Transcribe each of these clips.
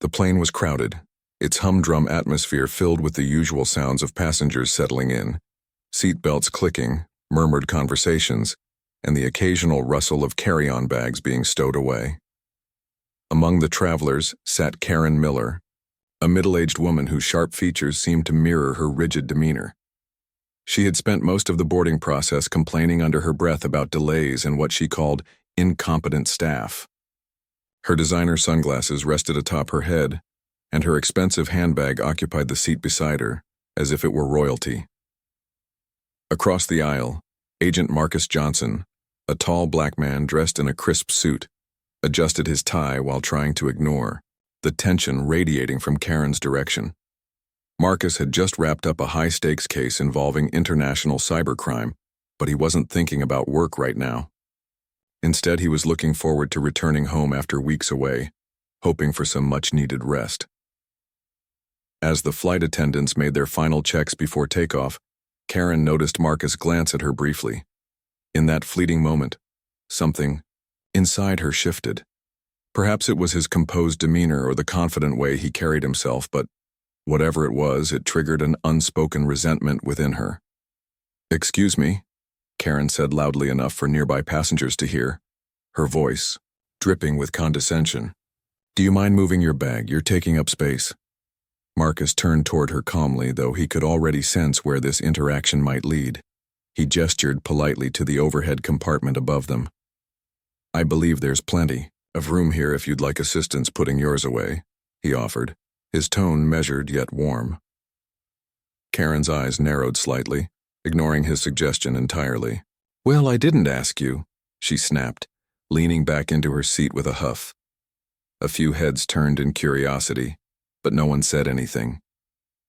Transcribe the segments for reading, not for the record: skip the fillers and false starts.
The plane was crowded, its humdrum atmosphere filled with the usual sounds of passengers settling in, seat belts clicking, murmured conversations, and the occasional rustle of carry-on bags being stowed away. Among the travelers sat Karen Miller, a middle-aged woman whose sharp features seemed to mirror her rigid demeanor. She had spent most of the boarding process complaining under her breath about delays and what she called incompetent staff. Her designer sunglasses rested atop her head, and her expensive handbag occupied the seat beside her, as if it were royalty. Across the aisle, Agent Marcus Johnson, a tall black man dressed in a crisp suit, adjusted his tie while trying to ignore the tension radiating from Karen's direction. Marcus had just wrapped up a high-stakes case involving international cybercrime, but he wasn't thinking about work right now. Instead, he was looking forward to returning home after weeks away, hoping for some much-needed rest. As the flight attendants made their final checks before takeoff, Karen noticed Marcus glance at her briefly. In that fleeting moment, something inside her shifted. Perhaps it was his composed demeanor or the confident way he carried himself, but whatever it was, it triggered an unspoken resentment within her. "Excuse me," Karen said loudly enough for nearby passengers to hear, her voice dripping with condescension. "Do you mind moving your bag? You're taking up space." Marcus turned toward her calmly, though he could already sense where this interaction might lead. He gestured politely to the overhead compartment above them. "I believe there's plenty of room here if you'd like assistance putting yours away," he offered, his tone measured yet warm. Karen's eyes narrowed slightly, ignoring his suggestion entirely. "Well, I didn't ask you," she snapped, leaning back into her seat with a huff. A few heads turned in curiosity, but no one said anything.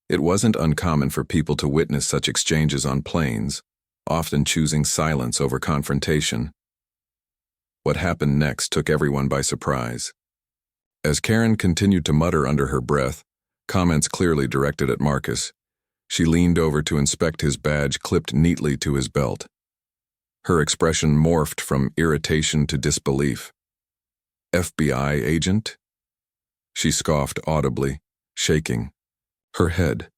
It wasn't uncommon for people to witness such exchanges on planes, often choosing silence over confrontation. What happened next took everyone by surprise. As Karen continued to mutter under her breath, comments clearly directed at Marcus, she leaned over to inspect his badge clipped neatly to his belt. Her expression morphed from irritation to disbelief. "FBI agent?" She scoffed audibly, shaking her head.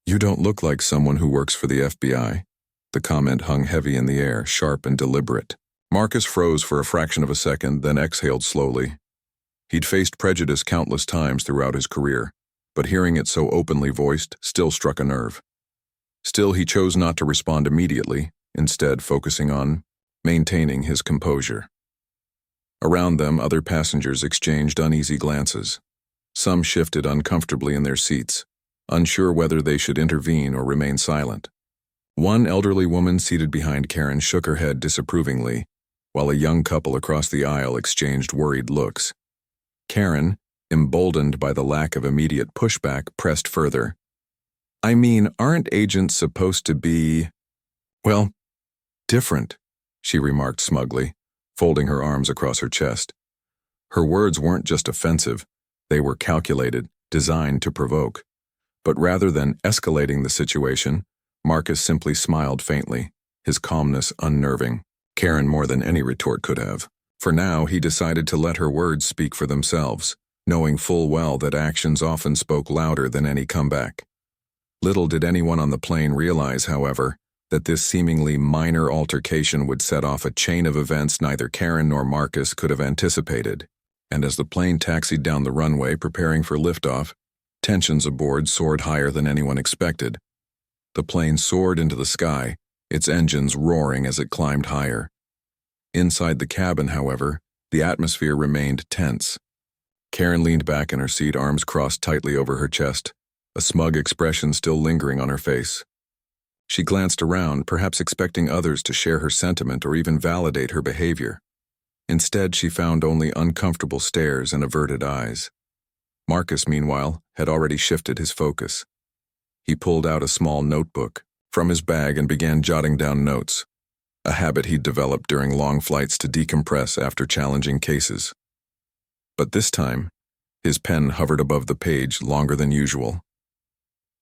"You don't look like someone who works for the FBI." The comment hung heavy in the air, sharp and deliberate. Marcus froze for a fraction of a second, then exhaled slowly. He'd faced prejudice countless times throughout his career, but hearing it so openly voiced still struck a nerve. Still, he chose not to respond immediately, instead focusing on maintaining his composure. Around them, other passengers exchanged uneasy glances. Some shifted uncomfortably in their seats, unsure whether they should intervene or remain silent. One elderly woman seated behind Karen shook her head disapprovingly, while a young couple across the aisle exchanged worried looks. Karen, emboldened by the lack of immediate pushback, pressed further. "I mean, aren't agents supposed to be, well, different?" she remarked smugly, folding her arms across her chest. Her words weren't just offensive, they were calculated, designed to provoke. But rather than escalating the situation, Marcus simply smiled faintly, his calmness unnerving. Karen more than any retort could have. For now, he decided to let her words speak for themselves, knowing full well that actions often spoke louder than any comeback. Little did anyone on the plane realize, however, that this seemingly minor altercation would set off a chain of events neither Karen nor Marcus could have anticipated. And as the plane taxied down the runway preparing for liftoff, tensions aboard soared higher than anyone expected. The plane soared into the sky, its engines roaring as it climbed higher. Inside the cabin, however, the atmosphere remained tense. Karen leaned back in her seat, arms crossed tightly over her chest, a smug expression still lingering on her face. She glanced around, perhaps expecting others to share her sentiment or even validate her behavior. Instead, she found only uncomfortable stares and averted eyes. Marcus, meanwhile, had already shifted his focus. He pulled out a small notebook from his bag and began jotting down notes, a habit he'd developed during long flights to decompress after challenging cases. But this time, his pen hovered above the page longer than usual.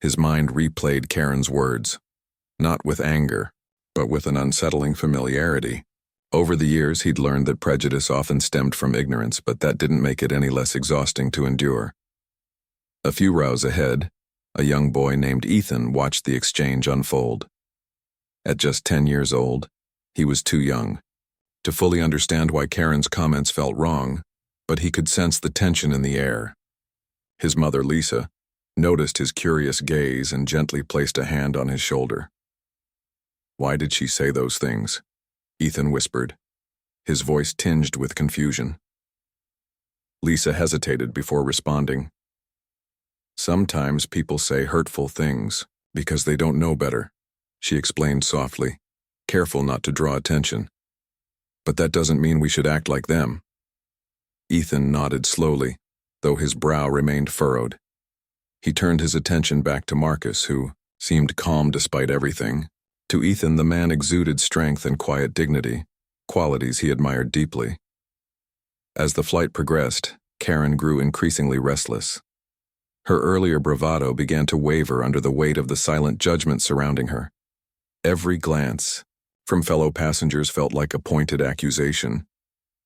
His mind replayed Karen's words, not with anger, but with an unsettling familiarity. Over the years, he'd learned that prejudice often stemmed from ignorance, but that didn't make it any less exhausting to endure. A few rows ahead, a young boy named Ethan watched the exchange unfold. At just 10 years old, he was too young to fully understand why Karen's comments felt wrong, but he could sense the tension in the air. His mother, Lisa, noticed his curious gaze and gently placed a hand on his shoulder. "Why did she say those things?" Ethan whispered, his voice tinged with confusion. Lisa hesitated before responding. "Sometimes people say hurtful things because they don't know better," she explained softly, careful not to draw attention. "But that doesn't mean we should act like them." Ethan nodded slowly, though his brow remained furrowed. He turned his attention back to Marcus, who seemed calm despite everything. To Ethan, the man exuded strength and quiet dignity, qualities he admired deeply. As the flight progressed, Karen grew increasingly restless. Her earlier bravado began to waver under the weight of the silent judgment surrounding her. Every glance from fellow passengers felt like a pointed accusation.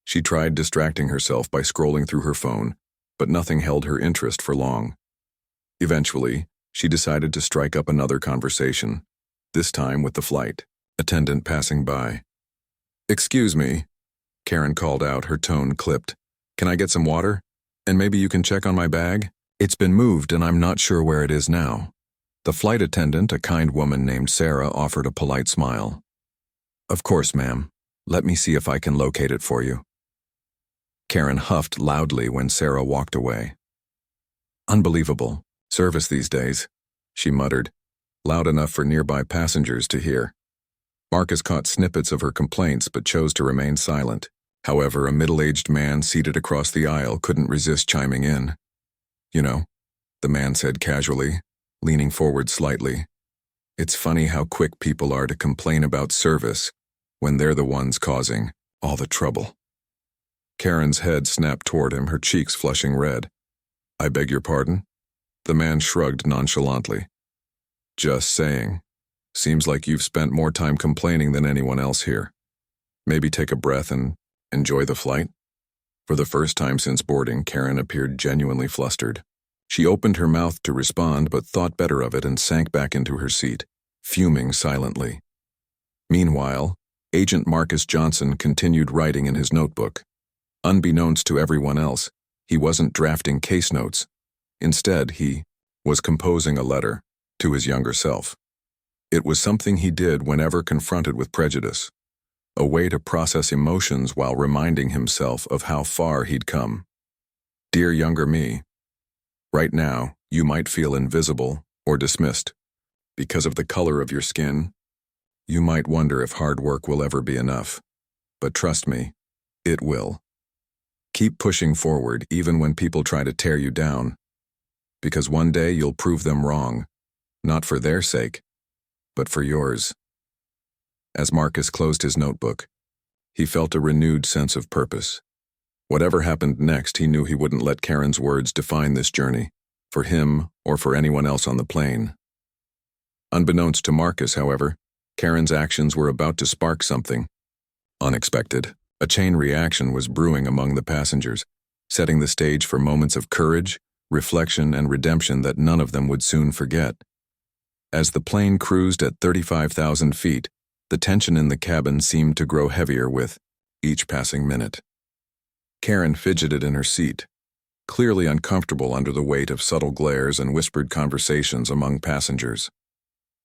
She tried distracting herself by scrolling through her phone, but nothing held her interest for long. Eventually, she decided to strike up another conversation, this time with the flight attendant passing by. "Excuse me," Karen called out, her tone clipped. "Can I get some water? And maybe you can check on my bag? It's been moved and I'm not sure where it is now." The flight attendant, a kind woman named Sarah, offered a polite smile. "Of course, ma'am. Let me see if I can locate it for you." Karen huffed loudly when Sarah walked away. "Unbelievable service these days," she muttered, loud enough for nearby passengers to hear. Marcus caught snippets of her complaints but chose to remain silent. However, a middle-aged man seated across the aisle couldn't resist chiming in. "You know," the man said casually, leaning forward slightly, "it's funny how quick people are to complain about service when they're the ones causing all the trouble." Karen's head snapped toward him, her cheeks flushing red. "I beg your pardon?" The man shrugged nonchalantly. "Just saying. Seems like you've spent more time complaining than anyone else here. Maybe take a breath and enjoy the flight?" For the first time since boarding, Karen appeared genuinely flustered. She opened her mouth to respond but thought better of it and sank back into her seat, fuming silently. Meanwhile, Agent Marcus Johnson continued writing in his notebook. Unbeknownst to everyone else, he wasn't drafting case notes. Instead, he was composing a letter to his younger self. It was something he did whenever confronted with prejudice, a way to process emotions while reminding himself of how far he'd come. "Dear younger me, right now, you might feel invisible or dismissed. Because of the color of your skin, you might wonder if hard work will ever be enough. But trust me, it will. Keep pushing forward even when people try to tear you down. Because one day you'll prove them wrong, not for their sake, but for yours." As Marcus closed his notebook, he felt a renewed sense of purpose. Whatever happened next, he knew he wouldn't let Karen's words define this journey, for him or for anyone else on the plane. Unbeknownst to Marcus, however, Karen's actions were about to spark something unexpected. A chain reaction was brewing among the passengers, setting the stage for moments of courage, reflection, and redemption that none of them would soon forget. As the plane cruised at 35,000 feet, the tension in the cabin seemed to grow heavier with each passing minute. Karen fidgeted in her seat, clearly uncomfortable under the weight of subtle glares and whispered conversations among passengers.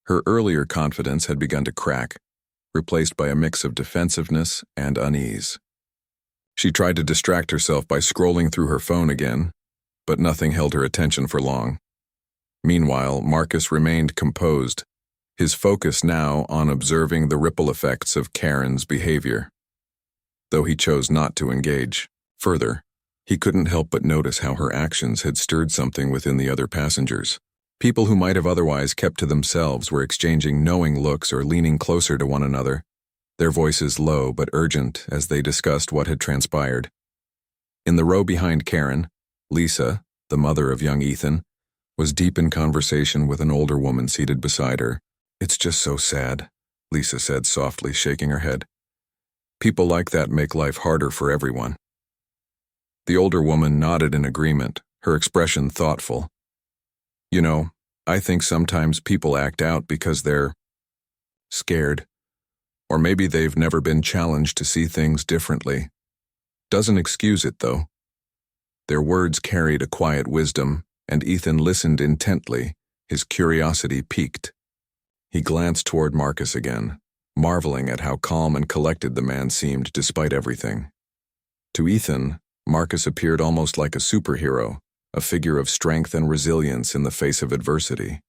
Her earlier confidence had begun to crack, replaced by a mix of defensiveness and unease. She tried to distract herself by scrolling through her phone again, but nothing held her attention for long. Meanwhile, Marcus remained composed, his focus now on observing the ripple effects of Karen's behavior. Though he chose not to engage further, he couldn't help but notice how her actions had stirred something within the other passengers. People who might have otherwise kept to themselves were exchanging knowing looks or leaning closer to one another, their voices low but urgent as they discussed what had transpired. In the row behind Karen, Lisa, the mother of young Ethan, was deep in conversation with an older woman seated beside her. "It's just so sad," Lisa said softly, shaking her head. "People like that make life harder for everyone." The older woman nodded in agreement, her expression thoughtful. You know, I think sometimes people act out because they're scared, or maybe they've never been challenged to see things differently. Doesn't excuse it, though. Their words carried a quiet wisdom, and Ethan listened intently, his curiosity piqued. He glanced toward Marcus again, marveling at how calm and collected the man seemed despite everything. To Ethan, Marcus appeared almost like a superhero, a figure of strength and resilience in the face of adversity.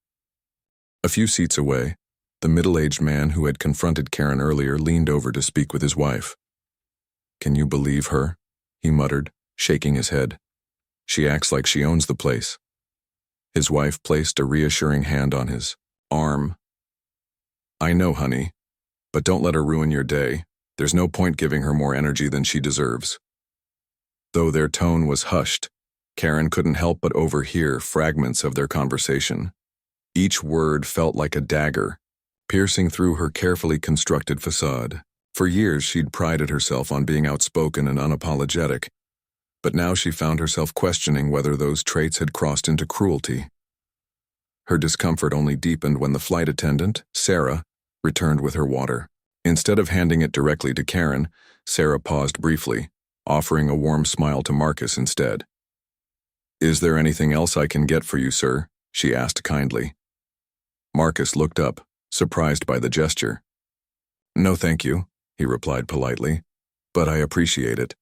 A few seats away, the middle-aged man who had confronted Karen earlier leaned over to speak with his wife. "Can you believe her?" he muttered, shaking his head. "She acts like she owns the place." His wife placed a reassuring hand on his arm. "I know, honey, but don't let her ruin your day. There's no point giving her more energy than she deserves." Though their tone was hushed, Karen couldn't help but overhear fragments of their conversation. Each word felt like a dagger, piercing through her carefully constructed facade. For years, she'd prided herself on being outspoken and unapologetic, but now she found herself questioning whether those traits had crossed into cruelty. Her discomfort only deepened when the flight attendant, Sarah, returned with her water. Instead of handing it directly to Karen, Sarah paused briefly, offering a warm smile to Marcus instead. "Is there anything else I can get for you, sir?" she asked kindly. Marcus looked up, surprised by the gesture. "No, thank you," he replied politely, "but I appreciate it."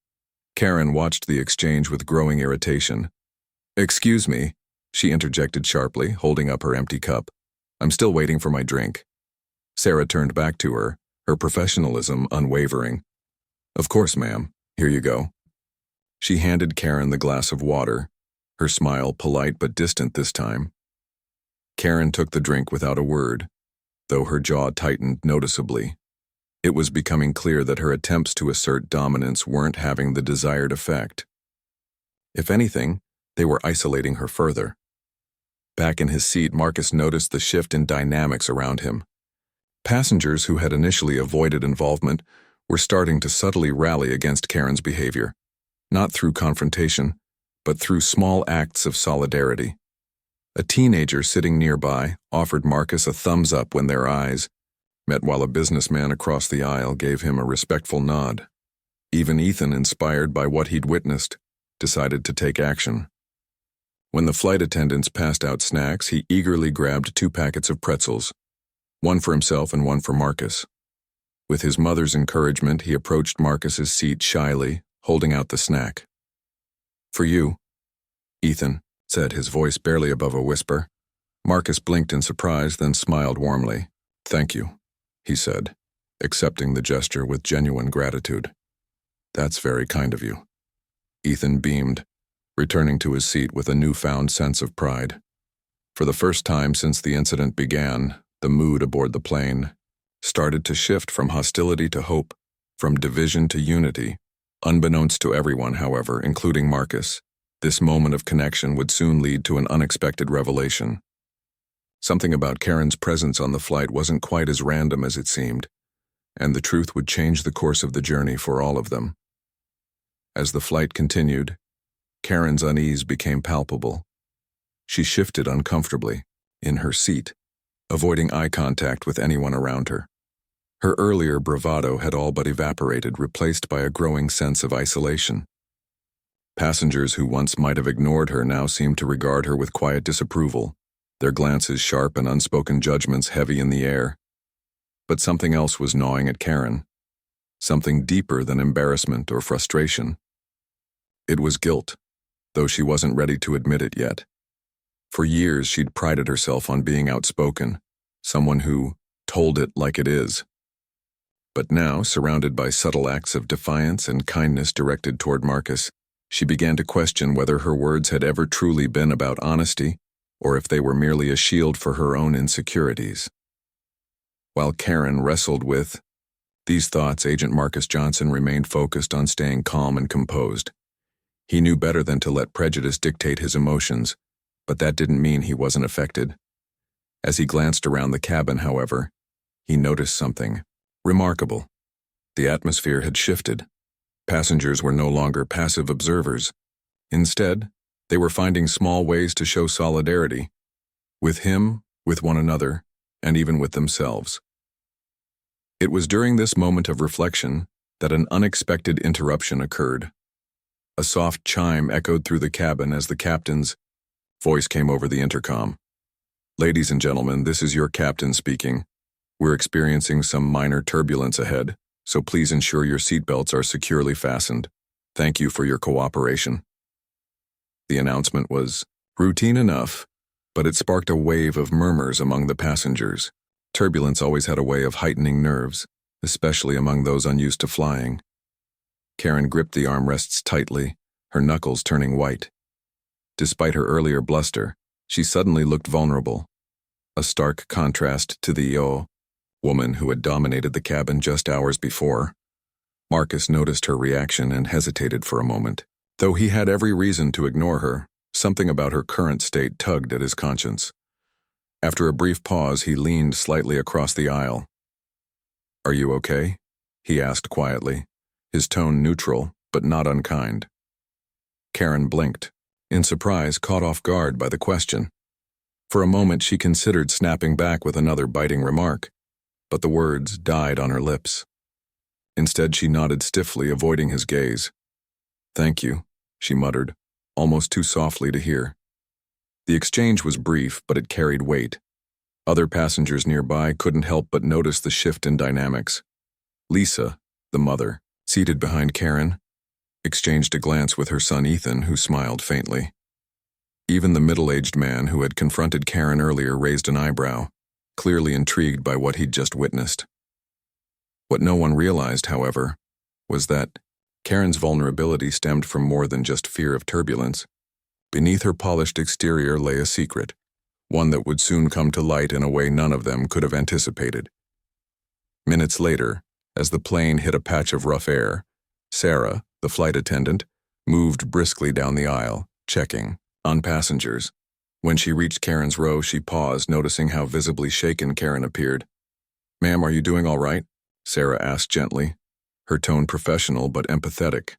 Karen watched the exchange with growing irritation. "Excuse me," she interjected sharply, holding up her empty cup. "I'm still waiting for my drink." Sarah turned back to her, her professionalism unwavering. "Of course, ma'am. Here you go." She handed Karen the glass of water, her smile polite but distant this time. Karen took the drink without a word, though her jaw tightened noticeably. It was becoming clear that her attempts to assert dominance weren't having the desired effect. If anything, they were isolating her further. Back in his seat, Marcus noticed the shift in dynamics around him. Passengers who had initially avoided involvement were starting to subtly rally against Karen's behavior, not through confrontation, but through small acts of solidarity. A teenager sitting nearby offered Marcus a thumbs up when their eyes met, while a businessman across the aisle gave him a respectful nod. Even Ethan, inspired by what he'd witnessed, decided to take action. When the flight attendants passed out snacks, he eagerly grabbed 2 packets of pretzels, one for himself and one for Marcus. With his mother's encouragement, he approached Marcus's seat shyly, holding out the snack. "For you," Ethan said, his voice barely above a whisper. Marcus blinked in surprise, then smiled warmly. "Thank you," he said, accepting the gesture with genuine gratitude. "That's very kind of you." Ethan beamed, returning to his seat with a newfound sense of pride. For the first time since the incident began, the mood aboard the plane started to shift from hostility to hope, from division to unity. Unbeknownst to everyone, however, including Marcus, this moment of connection would soon lead to an unexpected revelation. Something about Karen's presence on the flight wasn't quite as random as it seemed, and the truth would change the course of the journey for all of them. As the flight continued, Karen's unease became palpable. She shifted uncomfortably in her seat, avoiding eye contact with anyone around her. Her earlier bravado had all but evaporated, replaced by a growing sense of isolation. Passengers who once might have ignored her now seemed to regard her with quiet disapproval, their glances sharp and unspoken judgments heavy in the air. But something else was gnawing at Karen, something deeper than embarrassment or frustration. It was guilt, though she wasn't ready to admit it yet. For years, she'd prided herself on being outspoken, someone who told it like it is. But now, surrounded by subtle acts of defiance and kindness directed toward Marcus, she began to question whether her words had ever truly been about honesty, or if they were merely a shield for her own insecurities. While Karen wrestled with these thoughts, Agent Marcus Johnson remained focused on staying calm and composed. He knew better than to let prejudice dictate his emotions, but that didn't mean he wasn't affected. As he glanced around the cabin, however, he noticed something remarkable. The atmosphere had shifted. Passengers were no longer passive observers. Instead, they were finding small ways to show solidarity, With him, with one another, and even with themselves. It was during this moment of reflection that an unexpected interruption occurred. A soft chime echoed through the cabin as the captain's voice came over the intercom. "Ladies and gentlemen, this is your captain speaking. We're experiencing some minor turbulence ahead, so please ensure your seatbelts are securely fastened. Thank you for your cooperation." The announcement was routine enough, but it sparked a wave of murmurs among the passengers. Turbulence always had a way of heightening nerves, especially among those unused to flying. Karen gripped the armrests tightly, her knuckles turning white. Despite her earlier bluster, she suddenly looked vulnerable, a stark contrast to the woman who had dominated the cabin just hours before. Marcus noticed her reaction and hesitated for a moment. Though he had every reason to ignore her, something about her current state tugged at his conscience. After a brief pause, he leaned slightly across the aisle. "Are you okay?" he asked quietly, his tone neutral but not unkind. Karen blinked, in surprise, caught off guard by the question. For a moment she considered snapping back with another biting remark, but the words died on her lips. Instead she nodded stiffly, avoiding his gaze. "Thank you," she muttered, almost too softly to hear. The exchange was brief, but it carried weight. Other passengers nearby couldn't help but notice the shift in dynamics. Lisa, the mother, seated behind Karen, exchanged a glance with her son Ethan, who smiled faintly. Even the middle-aged man who had confronted Karen earlier raised an eyebrow, clearly intrigued by what he'd just witnessed. What no one realized, however, was that Karen's vulnerability stemmed from more than just fear of turbulence. Beneath her polished exterior lay a secret, one that would soon come to light in a way none of them could have anticipated. Minutes later, as the plane hit a patch of rough air, Sarah, the flight attendant, moved briskly down the aisle, checking on passengers. When she reached Karen's row, she paused, noticing how visibly shaken Karen appeared. "Ma'am, are you doing all right?" Sarah asked gently, her tone professional but empathetic.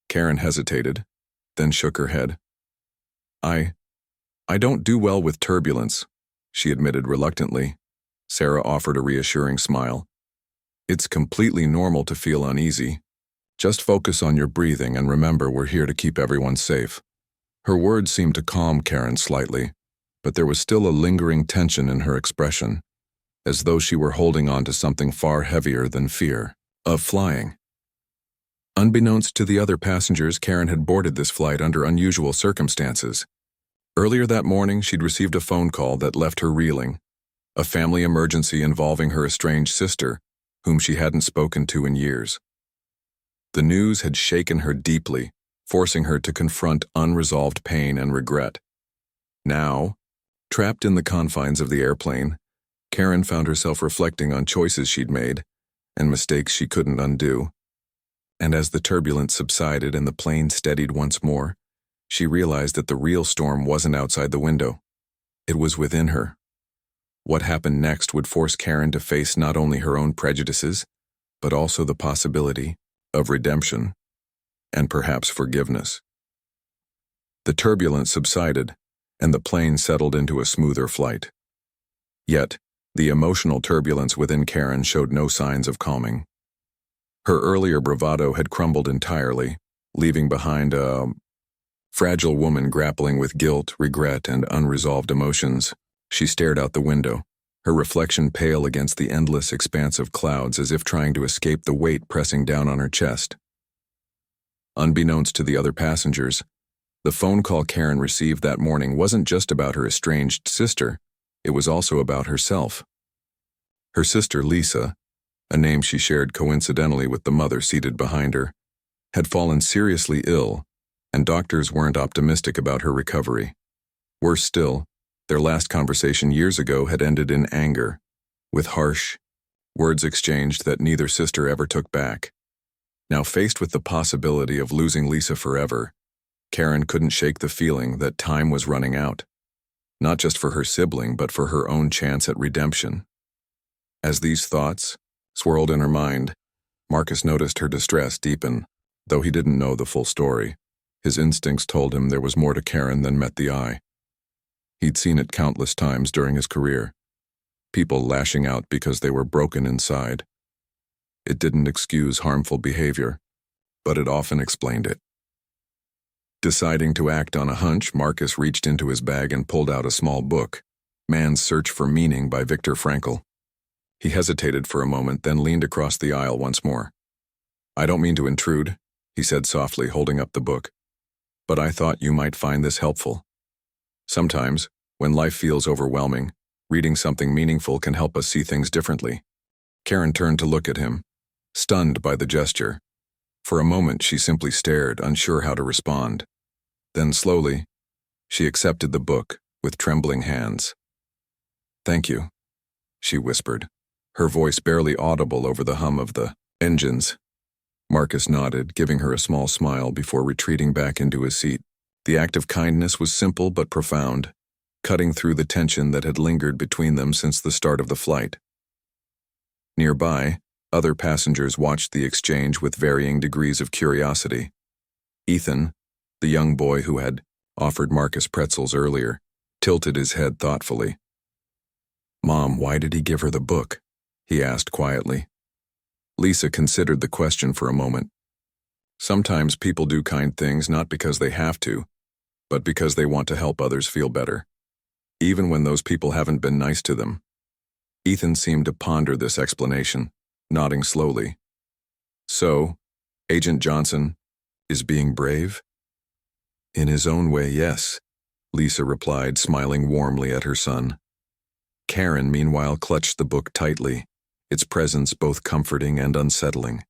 Karen hesitated, then shook her head. I don't do well with turbulence," she admitted reluctantly. Sarah offered a reassuring smile. "It's completely normal to feel uneasy. Just focus on your breathing and remember we're here to keep everyone safe." Her words seemed to calm Karen slightly, but there was still a lingering tension in her expression, as though she were holding on to something far heavier than fear of flying. Unbeknownst to the other passengers, Karen had boarded this flight under unusual circumstances. Earlier that morning, she'd received a phone call that left her reeling, a family emergency involving her estranged sister, whom she hadn't spoken to in years. The news had shaken her deeply, forcing her to confront unresolved pain and regret. Now, trapped in the confines of the airplane, Karen found herself reflecting on choices she'd made and mistakes she couldn't undo. And as the turbulence subsided and the plane steadied once more, she realized that the real storm wasn't outside the window. It was within her. What happened next would force Karen to face not only her own prejudices, but also the possibility of redemption and perhaps forgiveness. The turbulence subsided, and the plane settled into a smoother flight. Yet, the emotional turbulence within Karen showed no signs of calming. Her earlier bravado had crumbled entirely, leaving behind a fragile woman grappling with guilt, regret, and unresolved emotions. She stared out the window, her reflection pale against the endless expanse of clouds, as if trying to escape the weight pressing down on her chest. Unbeknownst to the other passengers, the phone call Karen received that morning wasn't just about her estranged sister, it was also about herself. Her sister, Lisa, a name she shared coincidentally with the mother seated behind her, had fallen seriously ill, and doctors weren't optimistic about her recovery. Worse still, their last conversation years ago had ended in anger, with harsh words exchanged that neither sister ever took back. Now faced with the possibility of losing Lisa forever, Karen couldn't shake the feeling that time was running out, not just for her sibling but for her own chance at redemption. As these thoughts swirled in her mind, Marcus noticed her distress deepen, though he didn't know the full story. His instincts told him there was more to Karen than met the eye. He'd seen it countless times during his career. People lashing out because they were broken inside. It didn't excuse harmful behavior, but it often explained it. Deciding to act on a hunch, Marcus reached into his bag and pulled out a small book, Man's Search for Meaning by Viktor Frankl. He hesitated for a moment, then leaned across the aisle once more. "I don't mean to intrude," he said softly, holding up the book, "but I thought you might find this helpful. Sometimes, when life feels overwhelming, reading something meaningful can help us see things differently." Karen turned to look at him, stunned by the gesture. For a moment, she simply stared, unsure how to respond. Then slowly, she accepted the book with trembling hands. "Thank you," she whispered, her voice barely audible over the hum of the engines. Marcus nodded, giving her a small smile before retreating back into his seat. The act of kindness was simple but profound, cutting through the tension that had lingered between them since the start of the flight. Nearby, other passengers watched the exchange with varying degrees of curiosity. Ethan, the young boy who had offered Marcus pretzels earlier, tilted his head thoughtfully. "Mom, why did he give her the book?" he asked quietly. Lisa considered the question for a moment. Sometimes people do kind things not because they have to, but because they want to help others feel better, even when those people haven't been nice to them. Ethan seemed to ponder this explanation, nodding slowly. "So, Agent Johnson is being brave?" "In his own way, yes," Lisa replied, smiling warmly at her son. Karen, meanwhile, clutched the book tightly, its presence both comforting and unsettling.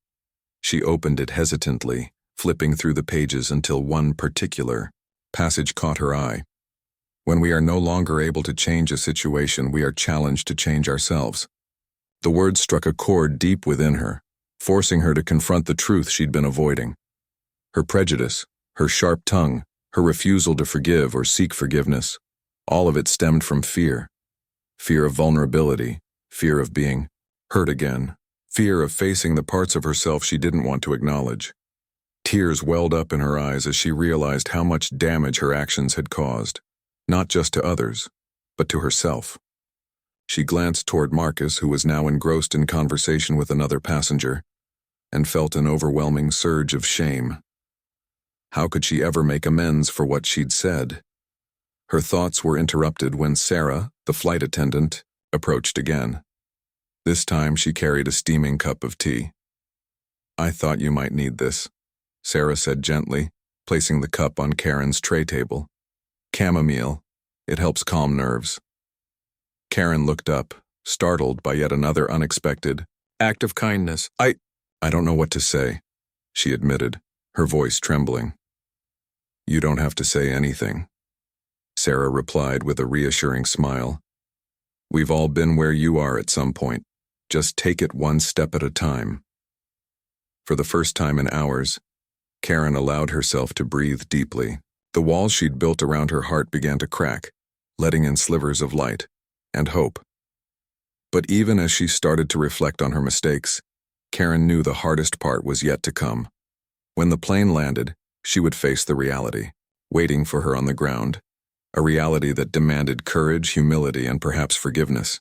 She opened it hesitantly, flipping through the pages until one particular passage caught her eye. "When we are no longer able to change a situation, we are challenged to change ourselves." The words struck a chord deep within her, forcing her to confront the truth she'd been avoiding. Her prejudice, her sharp tongue, her refusal to forgive or seek forgiveness, all of it stemmed from fear. Fear of vulnerability, fear of being hurt again, fear of facing the parts of herself she didn't want to acknowledge. Tears welled up in her eyes as she realized how much damage her actions had caused, not just to others, but to herself. She glanced toward Marcus, who was now engrossed in conversation with another passenger, and felt an overwhelming surge of shame. How could she ever make amends for what she'd said? Her thoughts were interrupted when Sarah, the flight attendant, approached again. This time she carried a steaming cup of tea. "I thought you might need this," Sarah said gently, placing the cup on Karen's tray table. "Chamomile. It helps calm nerves." Karen looked up, startled by yet another unexpected act of kindness. I don't know what to say," she admitted, her voice trembling. "You don't have to say anything," Sarah replied with a reassuring smile. "We've all been where you are at some point. Just take it one step at a time." For the first time in hours, Karen allowed herself to breathe deeply. The walls she'd built around her heart began to crack, letting in slivers of light and hope. But even as she started to reflect on her mistakes, Karen knew the hardest part was yet to come. When the plane landed, she would face the reality, waiting for her on the ground, a reality that demanded courage, humility, and perhaps forgiveness.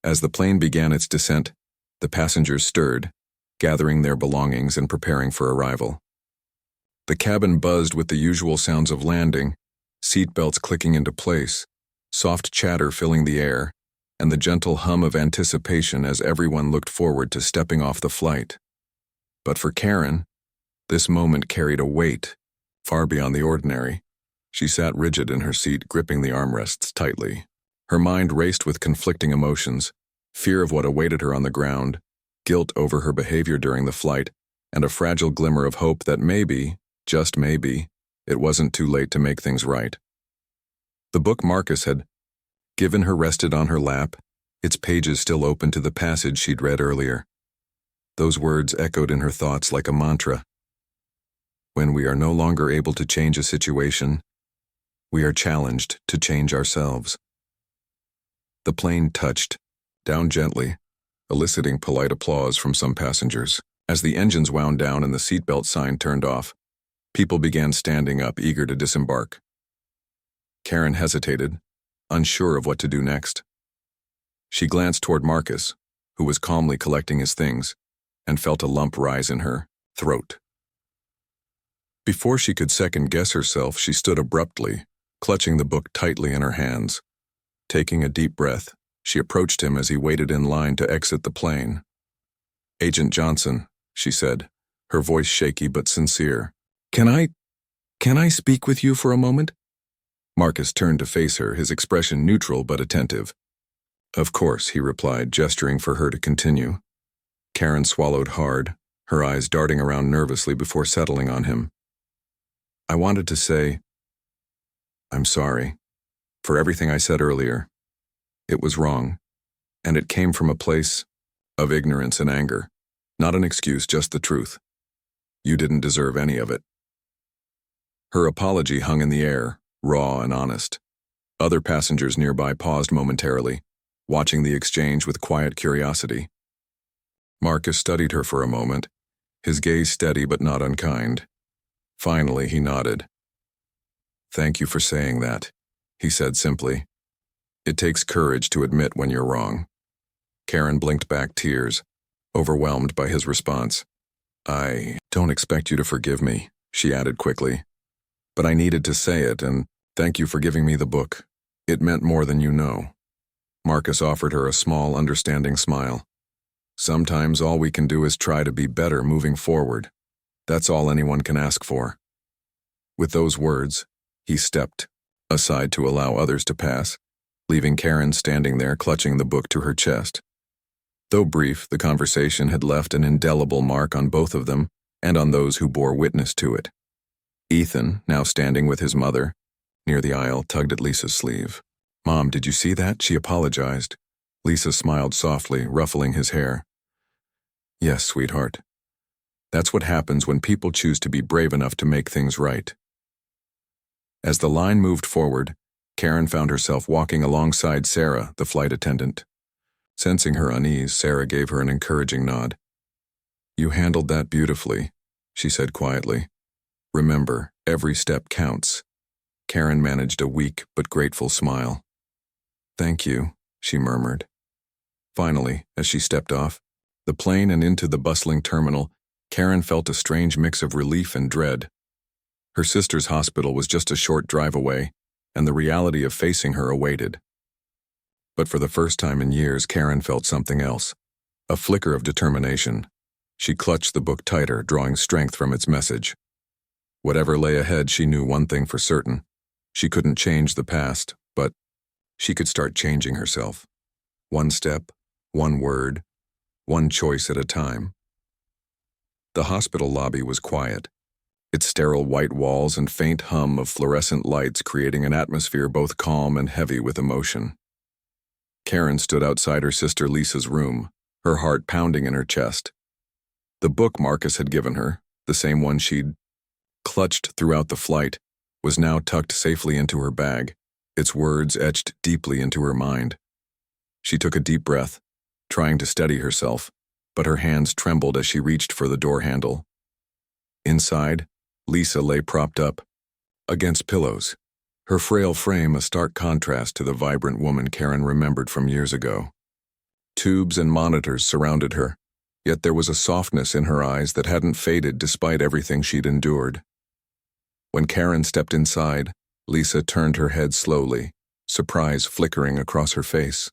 As the plane began its descent, the passengers stirred, gathering their belongings and preparing for arrival. The cabin buzzed with the usual sounds of landing, seatbelts clicking into place, soft chatter filling the air, and the gentle hum of anticipation as everyone looked forward to stepping off the flight. But for Karen, this moment carried a weight far beyond the ordinary. She sat rigid in her seat, gripping the armrests tightly. Her mind raced with conflicting emotions, fear of what awaited her on the ground, guilt over her behavior during the flight, and a fragile glimmer of hope that maybe, just maybe, it wasn't too late to make things right. The book Marcus had given her rested on her lap, its pages still open to the passage she'd read earlier. Those words echoed in her thoughts like a mantra. When we are no longer able to change a situation, we are challenged to change ourselves. The plane touched, down gently, eliciting polite applause from some passengers. As the engines wound down and the seatbelt sign turned off, people began standing up, eager to disembark. Karen hesitated, unsure of what to do next. She glanced toward Marcus, who was calmly collecting his things, and felt a lump rise in her throat. Before she could second-guess herself, she stood abruptly, clutching the book tightly in her hands. Taking a deep breath, she approached him as he waited in line to exit the plane. "Agent Johnson," she said, her voice shaky but sincere. Can I speak with you for a moment?" Marcus turned to face her, his expression neutral but attentive. "Of course," he replied, gesturing for her to continue. Karen swallowed hard, her eyes darting around nervously before settling on him. "I wanted to say, I'm sorry for everything I said earlier. It was wrong, and it came from a place of ignorance and anger. Not an excuse, just the truth. You didn't deserve any of it." Her apology hung in the air, raw and honest. Other passengers nearby paused momentarily, watching the exchange with quiet curiosity. Marcus studied her for a moment, his gaze steady but not unkind. Finally, he nodded. "Thank you for saying that," he said simply. "It takes courage to admit when you're wrong." Karen blinked back tears, overwhelmed by his response. "I don't expect you to forgive me," she added quickly. "But I needed to say it, and thank you for giving me the book. It meant more than you know." Marcus offered her a small, understanding smile. "Sometimes all we can do is try to be better moving forward. That's all anyone can ask for." With those words, he stepped aside to allow others to pass, leaving Karen standing there clutching the book to her chest. Though brief, the conversation had left an indelible mark on both of them and on those who bore witness to it. Ethan, now standing with his mother, near the aisle, tugged at Lisa's sleeve. "Mom, did you see that?" She apologized. Lisa smiled softly, ruffling his hair. "Yes, sweetheart. That's what happens when people choose to be brave enough to make things right." As the line moved forward, Karen found herself walking alongside Sarah, the flight attendant. Sensing her unease, Sarah gave her an encouraging nod. "You handled that beautifully," she said quietly. "Remember, every step counts." Karen managed a weak but grateful smile. "Thank you," she murmured. Finally, as she stepped off the plane and into the bustling terminal, Karen felt a strange mix of relief and dread. Her sister's hospital was just a short drive away, and the reality of facing her awaited. But for the first time in years, Karen felt something else, a flicker of determination. She clutched the book tighter, drawing strength from its message. Whatever lay ahead, she knew one thing for certain. She couldn't change the past, but she could start changing herself. One step, one word, one choice at a time. The hospital lobby was quiet, its sterile white walls and faint hum of fluorescent lights creating an atmosphere both calm and heavy with emotion. Karen stood outside her sister Lisa's room, her heart pounding in her chest. The book Marcus had given her, the same one she'd clutched throughout the flight, was now tucked safely into her bag, its words etched deeply into her mind. She took a deep breath, trying to steady herself, but her hands trembled as she reached for the door handle. Inside, Lisa lay propped up against pillows, her frail frame a stark contrast to the vibrant woman Karen remembered from years ago. Tubes and monitors surrounded her, yet there was a softness in her eyes that hadn't faded despite everything she'd endured. When Karen stepped inside, Lisa turned her head slowly, surprise flickering across her face.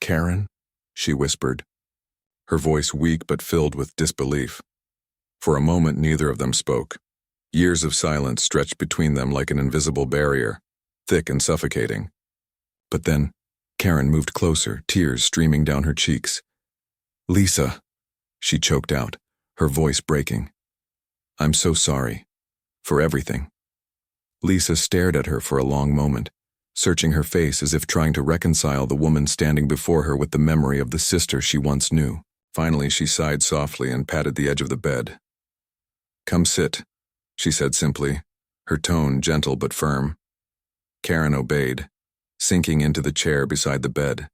"Karen?" she whispered, her voice weak but filled with disbelief. For a moment, neither of them spoke. Years of silence stretched between them like an invisible barrier, thick and suffocating. But then, Karen moved closer, tears streaming down her cheeks. "Lisa," she choked out, her voice breaking. "I'm so sorry. For everything." Lisa stared at her for a long moment, searching her face as if trying to reconcile the woman standing before her with the memory of the sister she once knew. Finally, she sighed softly and patted the edge of the bed. "Come sit," she said simply, her tone gentle but firm. Karen obeyed, sinking into the chair beside the bed.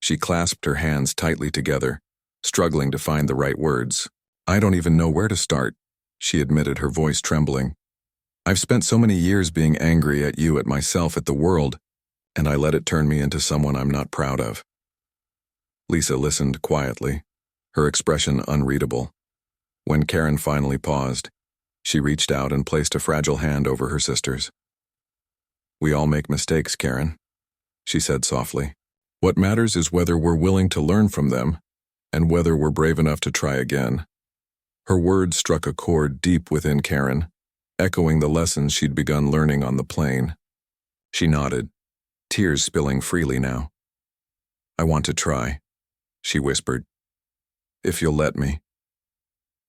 She clasped her hands tightly together, struggling to find the right words. "I don't even know where to start," she admitted, her voice trembling. I've spent so many years being angry at you, at myself, at the world, and I let it turn me into someone I'm not proud of. Lisa listened quietly, her expression unreadable. When Karen finally paused, she reached out and placed a fragile hand over her sister's. "We all make mistakes, Karen," she said softly. "What matters is whether we're willing to learn from them and whether we're brave enough to try again." Her words struck a chord deep within Karen, echoing the lessons she'd begun learning on the plane. She nodded, tears spilling freely now. "I want to try," she whispered. "If you'll let me."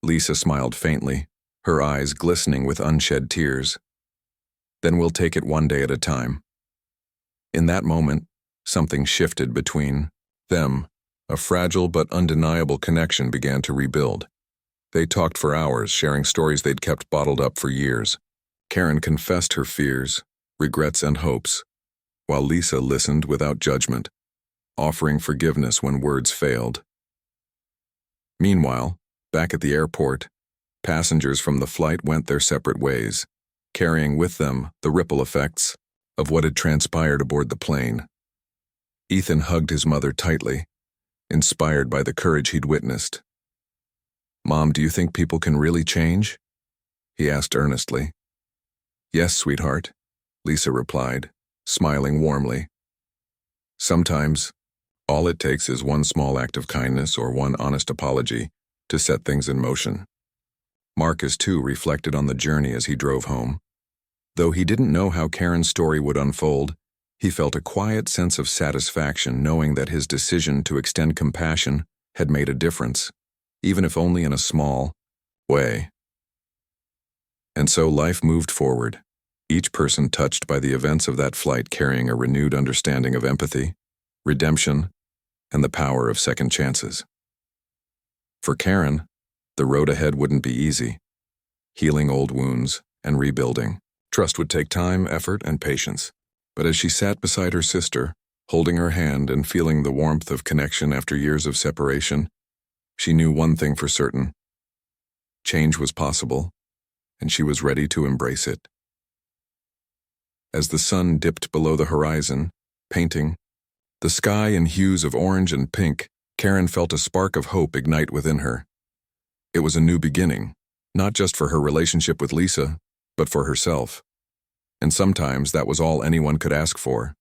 Lisa smiled faintly, her eyes glistening with unshed tears. "Then we'll take it one day at a time." In that moment, something shifted between them. A fragile but undeniable connection began to rebuild. They talked for hours, sharing stories they'd kept bottled up for years. Karen confessed her fears, regrets, and hopes, while Lisa listened without judgment, offering forgiveness when words failed. Meanwhile, back at the airport, passengers from the flight went their separate ways, carrying with them the ripple effects of what had transpired aboard the plane. Ethan hugged his mother tightly, inspired by the courage he'd witnessed. "Mom, do you think people can really change?" he asked earnestly. "Yes, sweetheart," Lisa replied, smiling warmly. "Sometimes, all it takes is one small act of kindness or one honest apology to set things in motion." Marcus, too, reflected on the journey as he drove home. Though he didn't know how Karen's story would unfold, he felt a quiet sense of satisfaction knowing that his decision to extend compassion had made a difference, even if only in a small way. And so life moved forward, each person touched by the events of that flight carrying a renewed understanding of empathy, redemption, and the power of second chances. For Karen, the road ahead wouldn't be easy. Healing old wounds and rebuilding. Trust would take time, effort, and patience. But as she sat beside her sister, holding her hand and feeling the warmth of connection after years of separation, she knew one thing for certain. Change was possible, and she was ready to embrace it. As the sun dipped below the horizon, painting the sky in hues of orange and pink, Karen felt a spark of hope ignite within her. It was a new beginning, not just for her relationship with Lisa, but for herself. And sometimes that was all anyone could ask for.